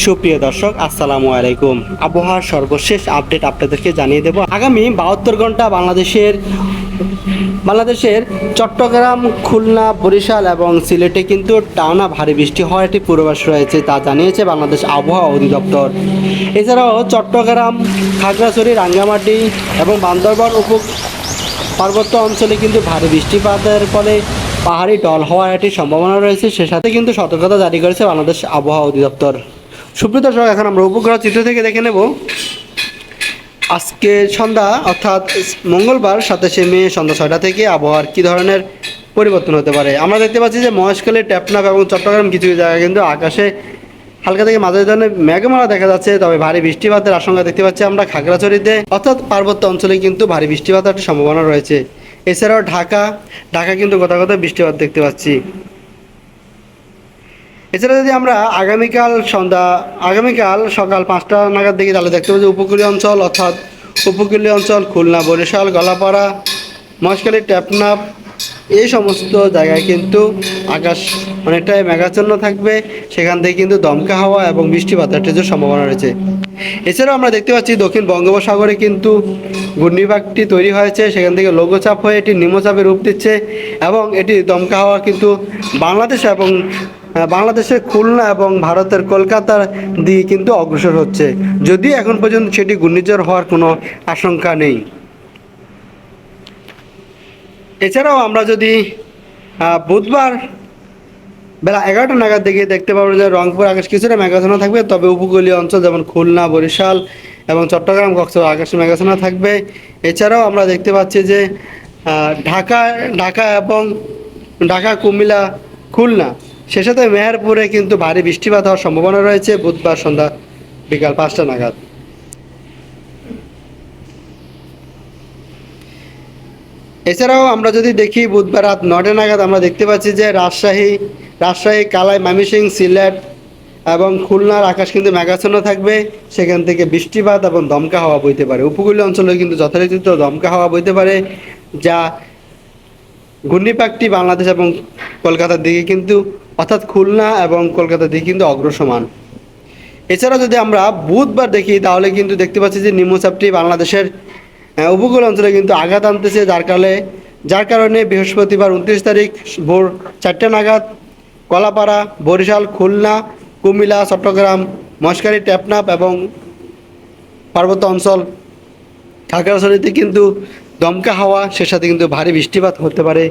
সুপ্রিয় দর্শক, আসসালামু আলাইকুম। আবহাওয়ার সর্বশেষ আপডেট আপনাদেরকে জানিয়ে দেব। আগামী 72 ঘন্টা বাংলাদেশের চট্টগ্রাম, খুলনা, বরিশাল এবং সিলেটে কিন্তু টানা ভারী বৃষ্টি হওয়ার একটি পূর্বাভাস রয়েছে, তা জানিয়েছে বাংলাদেশ আবহাওয়া অধিদপ্তর। এছাড়াও চট্টগ্রাম, খাগড়াছড়ি, রাঙ্গামাটি এবং বান্দরবান পার্বত্য অঞ্চলে কিন্তু ভারী বৃষ্টিপাতের ফলে পাহাড়ি ঢল হওয়ার একটি সম্ভাবনা রয়েছে। সে সাথে কিন্তু সতর্কতা জারি করেছে বাংলাদেশ আবহাওয়া অধিদপ্তর। সুপ্রিয় দর্শক, এখন আমরা উপগ্রহ চিত্র থেকে দেখে নেব আজকে সন্ধ্যা অর্থাৎ মঙ্গলবার 27 মে সন্ধ্যা 6টা থেকে আবহাওয়ার কী ধরনের পরিবর্তন হতে পারে। আমরা দেখতে পাচ্ছি যে মহেশখালী, টেকনাফ এবং চট্টগ্রাম কিছু জায়গায় কিন্তু আকাশে হালকা থেকে মাঝারি ধরনের মেঘমালা দেখা যাচ্ছে, তবে ভারী বৃষ্টিপাতের আশঙ্কা দেখতে পাচ্ছি আমরা খাগড়াছড়িতে অর্থাৎ পার্বত্য অঞ্চলে কিন্তু ভারী বৃষ্টিপাতের একটা সম্ভাবনা রয়েছে। এছাড়াও ঢাকা কিন্তু কোথাও কোথাও বৃষ্টিপাত দেখতে পাচ্ছি। এছাড়া যদি আমরা আগামীকাল সকাল 5টা নাগাদ দেখি, তাহলে দেখতে পাচ্ছি উপকূলীয় অঞ্চল খুলনা, বরিশাল, গলাপাড়া, মহেশখালী, টেকনাফ এই সমস্ত জায়গায় কিন্তু আকাশ অনেকটাই মেঘাচ্ছন্ন থাকবে। সেখান থেকে কিন্তু দমকা হাওয়া এবং বৃষ্টিপাতের একটা সম্ভাবনা রয়েছে। এছাড়াও আমরা দেখতে পাচ্ছি দক্ষিণ বঙ্গোপসাগরে কিন্তু ঘূর্ণিপাকটি তৈরি হয়েছে, সেখান থেকে লঘুচাপ হয়ে এটি নিম্নচাপে রূপ দিচ্ছে এবং এটি দমকা হাওয়া কিন্তু বাংলাদেশের খুলনা এবং ভারতের কলকাতার দিকে কিন্তু অগ্রসর হচ্ছে, যদিও এখন পর্যন্ত সেটি ঘূর্ণিঝড় হওয়ার কোনো আশঙ্কা নেই। এছাড়াও আমরা যদি বুধবার বেলা 11টা নাগাদ দেখতে পাবো যে রংপুর আকাশ কিছুটা মেঘাচ্ছন্ন থাকবে, তবে উপকূলীয় অঞ্চল যেমন খুলনা, বরিশাল এবং চট্টগ্রাম, কক্সবাজার আকাশে মেঘাচ্ছন্ন থাকবে। এছাড়াও আমরা দেখতে পাচ্ছি যে ঢাকা, কুমিল্লা, খুলনা, সে সাথে মেহেরপুরে কিন্তু ভারী বৃষ্টিপাত হওয়ার সম্ভাবনা রয়েছে বুধবার সন্ধ্যা বিকাল 5টা নাগাদ। এছাড়াও আমরা যদি দেখি বুধবার রাত 9টা নাগাদ আমরা দেখতে পাচ্ছি যে রাজশাহী, কালাই, ময়মনসিংহ, সিলেট এবং খুলনার আকাশ কিন্তু মেঘাচ্ছন্ন থাকবে। সেখান থেকে বৃষ্টিপাত এবং দমকা হাওয়া বইতে পারে। উপকূলীয় অঞ্চলে কিন্তু যথারীতি দমকা হাওয়া বইতে পারে, যা ঘূর্ণিপাকটি বাংলাদেশ এবং কলকাতার দিকে কিন্তু অর্থাৎ খুলনা এবং কলকাতার দিকে কিন্তু অগ্রসমান। এছাড়া যদি আমরা বুধবার দেখি, তাহলে কিন্তু দেখতে পাচ্ছি যে নিম্নচাপটি বাংলাদেশের উপকূল অঞ্চলে কিন্তু আঘাত আনতেছে, যার কারণে বৃহস্পতিবার 29 তারিখ ভোর 4টা নাগাদ কলাপাড়া, বরিশাল, খুলনা, কুমিল্লা, চট্টগ্রাম, মহেশখালী, টেকনাফ এবং পার্বত্য অঞ্চল খাগড়াছড়িতে কিন্তু দমকা হাওয়া, সে সাথে কিন্তু ভারী বৃষ্টিপাত হতে পারে।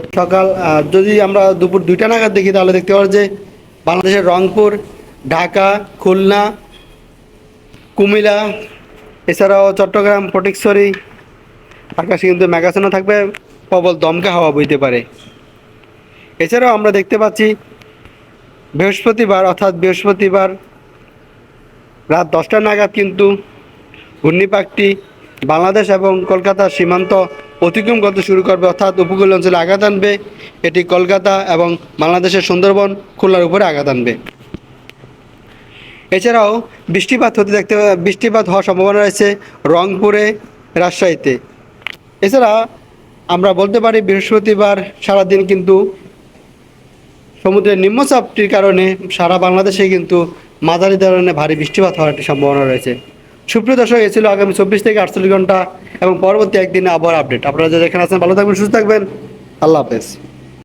যদি আমরা দুপুর 2টা নাগাদ দেখি, তাহলে দেখতে পাবো যে বাংলাদেশের রংপুর, ঢাকা, খুলনা, কুমিল্লা, এছাড়াও চট্টগ্রাম, ফটিকছড়ি আকাশে কিন্তু মেঘাচ্ছন্ন থাকবে, প্রবল দমকা হাওয়া বইতে পারে। এছাড়াও আমরা দেখতে পাচ্ছি বৃহস্পতিবার রাত 10টা নাগাদ কিন্তু ঘূর্ণিপাকটি বাংলাদেশ এবং কলকাতার সীমান্ত অতিক্রম করতে শুরু করবে, অর্থাৎ উপকূলীয় অঞ্চলে আঘাত আনবে। এটি কলকাতা এবং বাংলাদেশের সুন্দরবন, খুলনার উপরে আঘাত আনবে। এছাড়াও বৃষ্টিপাত হওয়ার সম্ভাবনা রয়েছে রংপুরে, রাজশাহীতে। এছাড়া আমরা বলতে পারি বৃহস্পতিবার সারাদিন কিন্তু সমুদ্রের নিম্নচাপটির কারণে সারা বাংলাদেশে কিন্তু মাঝারি ধরনের ভারী বৃষ্টিপাত হওয়ার একটি সম্ভাবনা রয়েছে। সুপ্রিয় দর্শক, এ ছিল আগামী 24 থেকে 48 ঘন্টা এবং পরবর্তী একদিনে আবহাওয়ার আপডেট। আপনারা যারা এখানে আছেন ভালো থাকবেন, সুস্থ থাকবেন। আল্লাহ হাফেজ।